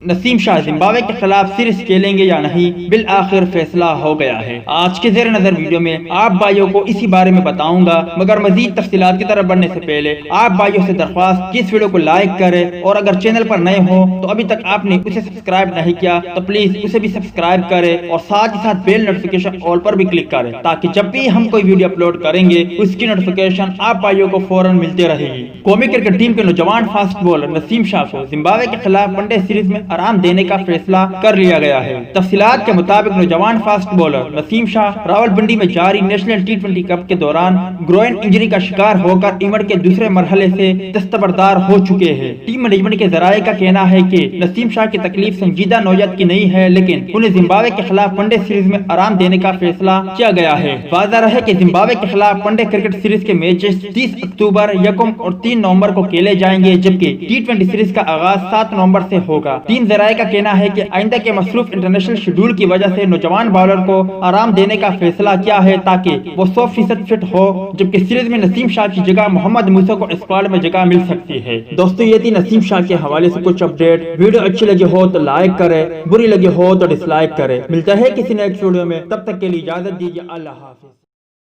نسیم شاہ Zimbabwe کے خلاف series کھیلیں گے یا نہیں، بالآخر فیصلہ ہو گیا ہے۔ آج کے زیر نظر ویڈیو میں آپ بھائیوں کو اسی بارے میں بتاؤں گا، مگر مزید تفصیلات کی طرف بڑھنے سے پہلے آپ بھائیوں سے درخواست کہ اس ویڈیو کو لائک کریں، اور اگر چینل پر نئے ہو تو ابھی تک آپ نے اسے سبسکرائب نہیں کیا تو پلیز اسے بھی سبسکرائب کریں، اور ساتھ ہی ساتھ بیل نوٹیفیکیشن آل پر بھی کلک کریں تاکہ جب بھی ہم کوئی ویڈیو اپلوڈ کریں گے اس کی نوٹیفیکیشن آپ بھائیوں کو فوراً ملتے رہے گی۔ قومی کرکٹ ٹیم کے نوجوان فاسٹ بولر نسیم شاہ کو زمبابوے کے خلاف ون ڈے سیریز میں آرام دینے کا فیصلہ کر لیا گیا ہے۔ تفصیلات کے مطابق نوجوان فاسٹ بولر نسیم شاہ راولپنڈی میں جاری نیشنل ٹی20 کپ کے دوران گروئن انجری کا شکار ہو کر ایونٹ کے دوسرے مرحلے سے دستبردار ہو چکے ہیں۔ ٹیم مینجمنٹ کے ذرائع کا کہنا ہے کہ نسیم شاہ کی تکلیف سنجیدہ نوعیت کی نہیں ہے، لیکن انہیں زمبابوے کے خلاف ون ڈے سیریز میں آرام دینے کا فیصلہ کیا گیا ہے۔ واضح رہے کہ زمبابوے کے خلاف ون ڈے کرکٹ سیریز کے میچز 30 اکتوبر، 1 اور 3 نومبر کو کھیلے جائیں گے، جبکہ ٹی20 سیریز کا آغاز 7 نومبر سے ہوگا۔ ٹیم ذرائع کا کہنا ہے کہ آئندہ کے مصروف انٹرنیشنل شیڈول کی وجہ سے نوجوان بالر کو آرام دینے کا فیصلہ کیا ہے تاکہ وہ 100% فٹ ہو، جبکہ سیریز میں نسیم شاہ کی جگہ محمد موسیٰ کو اسکواڈ میں جگہ مل سکتی ہے۔ دوستو یہ تھی نسیم شاہ کے حوالے سے کچھ اپڈیٹ۔ ویڈیو اچھی لگی ہو تو لائک کرے، بری لگی ہو تو ڈس لائک کرے۔ ملتا ہے کسی نیکسٹ ویڈیو میں، تب تک کے لیے اجازت دیجیے۔ اللہ حافظ۔